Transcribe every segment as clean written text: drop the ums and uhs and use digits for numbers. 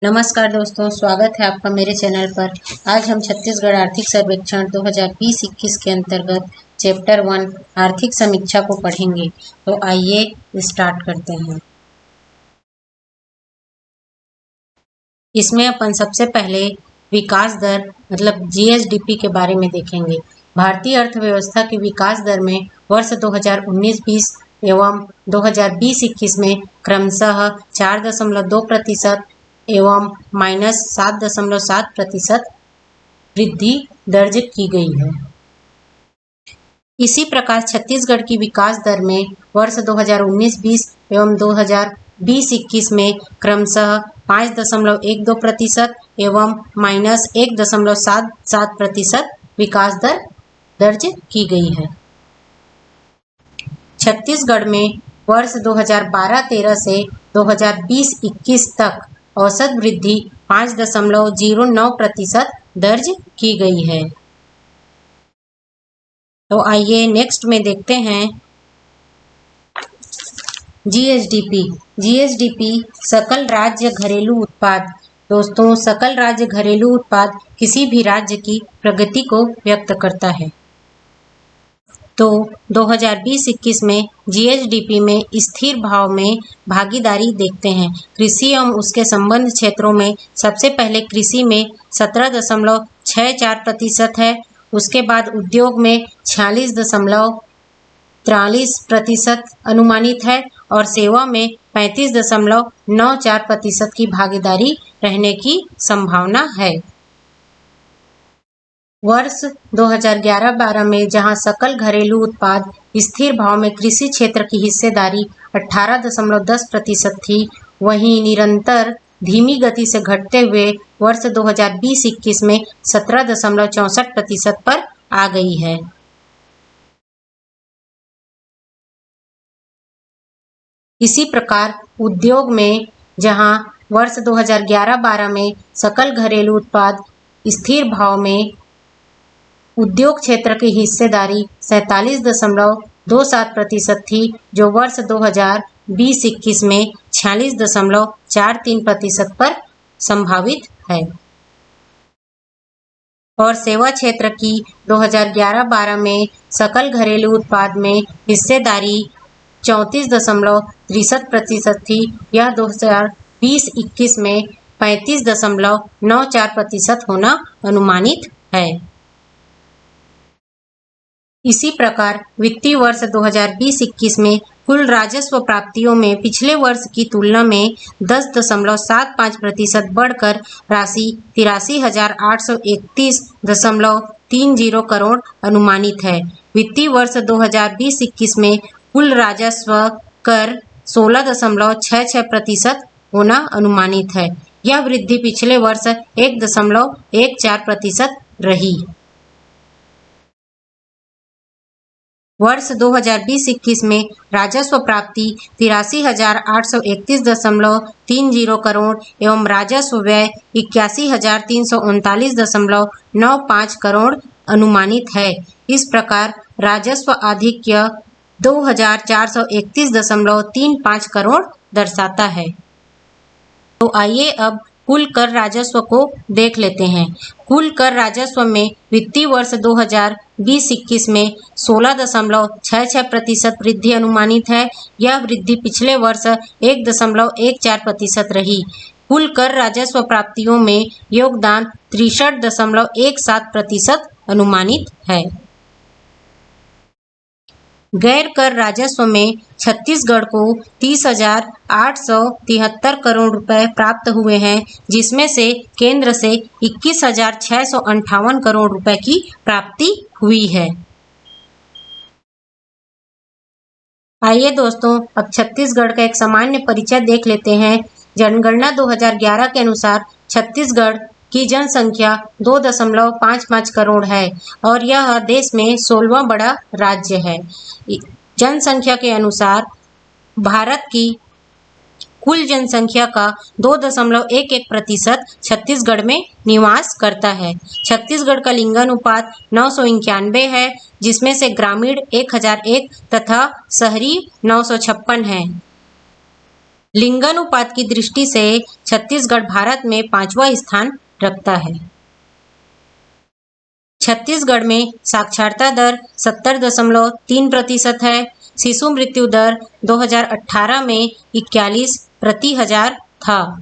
नमस्कार दोस्तों, स्वागत है आपका मेरे चैनल पर। आज हम छत्तीसगढ़ आर्थिक सर्वेक्षण 2020-21 के अंतर्गत चैप्टर 1 आर्थिक समीक्षा को पढ़ेंगे। तो आइए स्टार्ट करते हैं। इसमें अपन सबसे पहले विकास दर मतलब जीएसडीपी के बारे में देखेंगे। भारतीय अर्थव्यवस्था की विकास दर में वर्ष 2019-20 एवं 2020-21 में क्रमशः 4.2% एवं -7.7% वृद्धि दर्ज की गई है। इसी प्रकार छत्तीसगढ़ की विकास दर में वर्ष 2019-20 एवं 2020-21 में क्रमशः 5.12% एवं -1.77% विकास दर दर्ज की गई है। छत्तीसगढ़ में वर्ष 2012-13 से 2020-21 तक औसत वृद्धि 5.09% दर्ज की गई है। तो आइए नेक्स्ट में देखते हैं जीएसडीपी। जीएसडीपी सकल राज्य घरेलू उत्पाद। दोस्तों, सकल राज्य घरेलू उत्पाद किसी भी राज्य की प्रगति को व्यक्त करता है। तो 2020-21 में जीएसडीपी में स्थिर भाव में भागीदारी देखते हैं। कृषि एवं उसके संबंध क्षेत्रों में सबसे पहले कृषि में 17.64% है। उसके बाद उद्योग में 46.43% अनुमानित है और सेवा में 35.94% की भागीदारी रहने की संभावना है। वर्ष 2011-12 में जहां सकल घरेलू उत्पाद स्थिर भाव में कृषि क्षेत्र की हिस्सेदारी 18.10% थी, वहीं निरंतर धीमी गति से घटते हुए वर्ष 2020-21 में 17.64% पर आ गई है। इसी प्रकार उद्योग में जहां वर्ष 2011-12 में सकल घरेलू उत्पाद स्थिर भाव में उद्योग क्षेत्र की हिस्सेदारी 47.27% थी, जो वर्ष 2020-21 में 46.43% पर संभावित है। और सेवा क्षेत्र की 2011-12 में सकल घरेलू उत्पाद में हिस्सेदारी 34.63% थी। यह 2020-21 में 35.94% होना अनुमानित है। इसी प्रकार वित्तीय वर्ष 2020-21 में कुल राजस्व प्राप्तियों में पिछले वर्ष की तुलना में 10.75% बढ़कर राशि 83,831.30 करोड़ अनुमानित है। वित्तीय वर्ष 2020-21 में कुल राजस्व कर 16.66% होना अनुमानित है। यह वृद्धि पिछले वर्ष 1.14% रही। वर्ष 2020-21 में राजस्व प्राप्ति 83,831.30 करोड़ एवं राजस्व व्यय 81,339.95 करोड़ अनुमानित है। इस प्रकार राजस्व आधिक्य 2,431.35 करोड़ दर्शाता है। तो आइए अब कुल कर राजस्व को देख लेते हैं। कुल कर राजस्व में वित्तीय वर्ष 2020-21 में 16.66% वृद्धि अनुमानित है। यह वृद्धि पिछले वर्ष 1.14% रही। कुल कर राजस्व प्राप्तियों में योगदान 63.17% अनुमानित है। गैर कर राजस्व में छत्तीसगढ़ को 30,873 करोड़ रुपए प्राप्त हुए हैं, जिसमें से केंद्र से 21,658 करोड़ रुपए की प्राप्ति हुई है। आइए दोस्तों, अब छत्तीसगढ़ का एक सामान्य परिचय देख लेते हैं। जनगणना 2011 के अनुसार छत्तीसगढ़ की जनसंख्या 2.55 करोड़ है और यह देश में 16वां बड़ा राज्य है। जनसंख्या के अनुसार भारत की कुल जनसंख्या का 2.11% छत्तीसगढ़ में निवास करता है। छत्तीसगढ़ का लिंगानुपात 991 है, जिसमें से ग्रामीण 1001 तथा शहरी 956 है। लिंगानुपात की दृष्टि से छत्तीसगढ़ भारत में 5वां स्थान रखता है। छत्तीसगढ़ में साक्षरता दर 70.3% है। शिशु मृत्यु दर 2018 में 41 प्रति हजार था।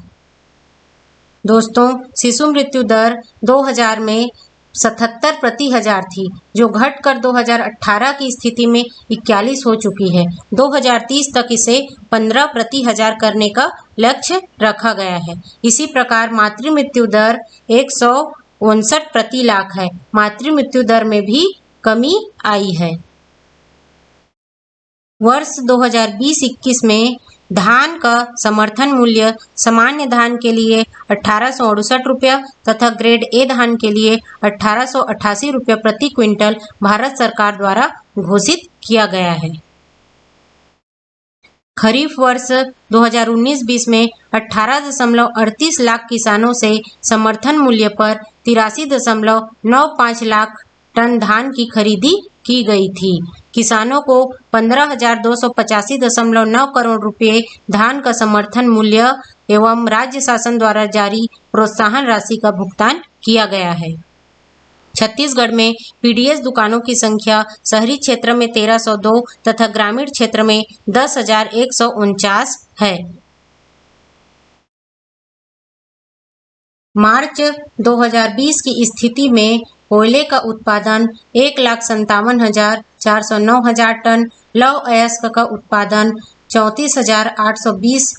दोस्तों, शिशु मृत्यु दर 2000 में 77 प्रति हजार थी, जो घटकर 2018 की स्थिति में 41 हो चुकी है। 2030 तक इसे 15 प्रति हजार करने का लक्ष्य रखा गया है। इसी प्रकार मातृ मृत्यु दर 159 प्रति लाख है। मातृ मृत्यु दर में भी कमी आई है। वर्ष 2020-21 में धान का समर्थन मूल्य सामान्य धान के लिए 1868 रुपया तथा ग्रेड ए धान के लिए 1888 रुपया प्रति क्विंटल भारत सरकार द्वारा घोषित किया गया है। खरीफ वर्ष 2019-20 में 18.38 लाख किसानों से समर्थन मूल्य पर 83.95 लाख टन धान की खरीदी की गई थी। किसानों को 15,285.9 करोड़ रुपए धान का समर्थन मूल्य एवं राज्य शासन द्वारा जारी प्रोत्साहन राशि का भुगतान किया गया है। छत्तीसगढ़ में पीडीएस दुकानों की संख्या शहरी क्षेत्र में 1302 तथा ग्रामीण क्षेत्र में 10,149 है। मार्च 2020 की स्थिति में कोयले का उत्पादन 1,57,409 टन, लौह अयस्क का उत्पादन 34,820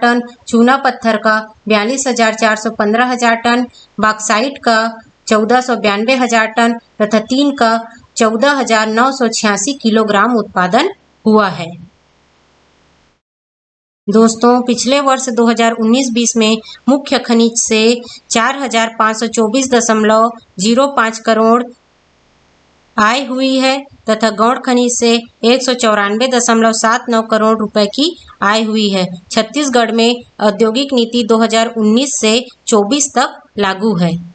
टन, चूना पत्थर का 42,415 टन, बॉक्साइट का 1492 टन तथा टीन का 14,986 किलोग्राम उत्पादन हुआ है। दोस्तों, पिछले वर्ष 2019-20 में मुख्य खनिज से 4,524.05 करोड़ आय हुई है तथा गौण खनिज से 194.79 करोड़ रुपए की आय हुई है। छत्तीसगढ़ में औद्योगिक नीति 2019 से 24 तक लागू है।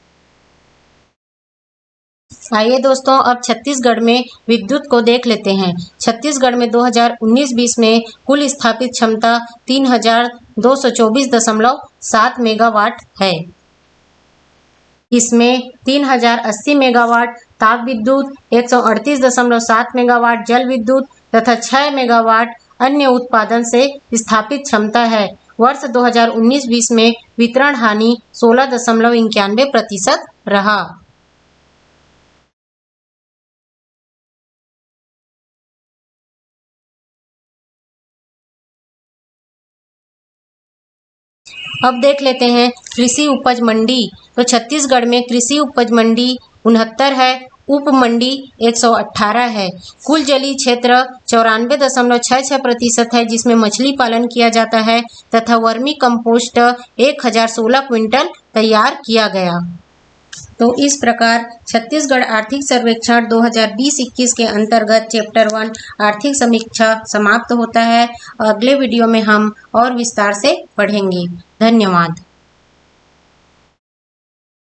आइए दोस्तों, अब छत्तीसगढ़ में विद्युत को देख लेते हैं। छत्तीसगढ़ में 2019-20 में कुल स्थापित क्षमता 3,224.7 मेगावाट है। इसमें 3,080 मेगावाट ताप विद्युत, 138.7 मेगावाट जल विद्युत तथा 6 मेगावाट अन्य उत्पादन से स्थापित क्षमता है। वर्ष 2019-20 में वितरण हानि 16.91% रहा। अब देख लेते हैं कृषि उपज मंडी। तो छत्तीसगढ़ में कृषि उपज मंडी 69 है, उप मंडी 118 है। कुल जलीय क्षेत्र 94.66% है, जिसमें मछली पालन किया जाता है तथा वर्मी कंपोस्ट 1016 क्विंटल तैयार किया गया। तो इस प्रकार छत्तीसगढ़ आर्थिक सर्वेक्षण 2020-21 के अंतर्गत चैप्टर 1 आर्थिक समीक्षा समाप्त होता है। अगले वीडियो में हम और विस्तार से पढ़ेंगे। धन्यवाद।